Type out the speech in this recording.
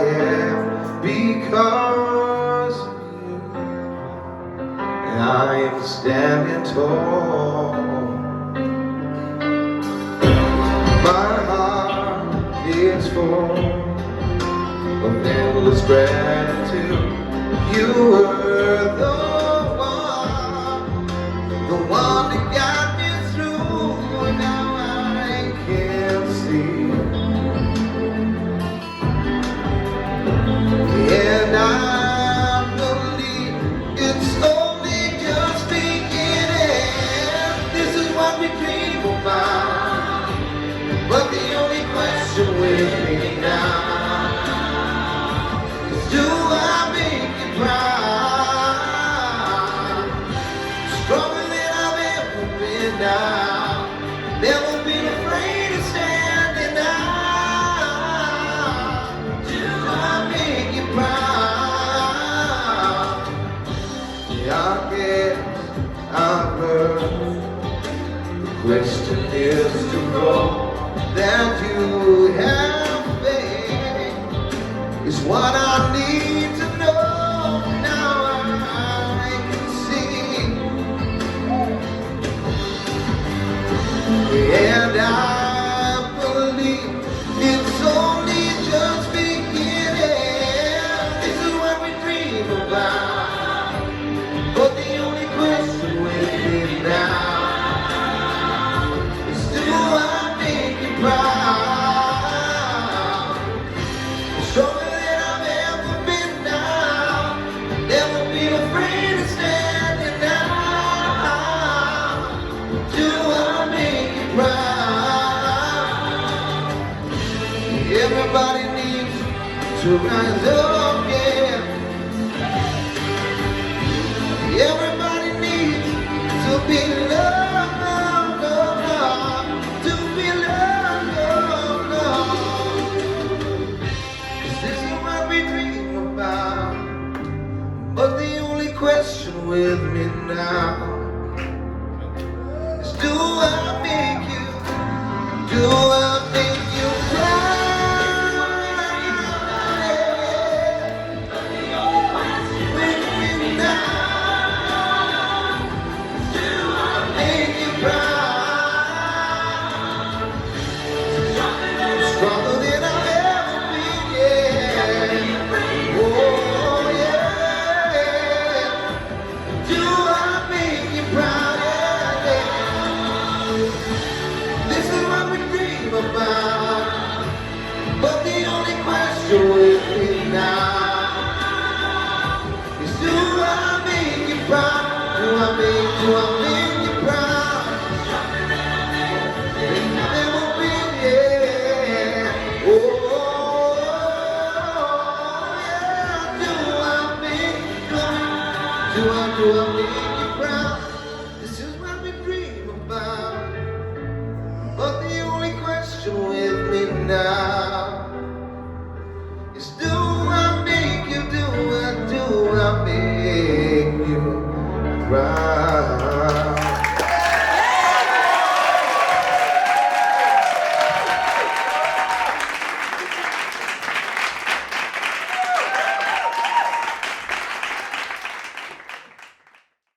am because of you. And I am standing tall. My heart is full of endless gratitude. You were the one that got me through. Now I can see, and I believe it's only just beginning. This is what we dream about, but the only question with me now is, do I make you proud? Stronger than I've ever been now. Never been afraid of standing out. Do I make you proud? Yeah, I guess I've learned. The question is to know that you have faith is what I need to know. Now I can see, and I believe it's only just beginning. This is what we dream about, but the only question with me now is, do I make you proud? Stronger than I've ever been now. Never been afraid of standing out. Do I make you proud? Everybody needs to rise up, yeah. Everybody needs to be loved, to be loved. This is what we dream about, but the only question with me now is, do I make you, do I make you proud? With me now, do I make you proud? Stronger than I've ever been, yeah. Oh, yeah. Do I make you proud? Yeah. This is what we dream about, but the only question with me now is, do I make you proud? Do I make you proud? Never been, yeah. Oh, yeah. Do I make you proud? This is what we dream about, but the only question with me now is, do I make you, do I make you proud?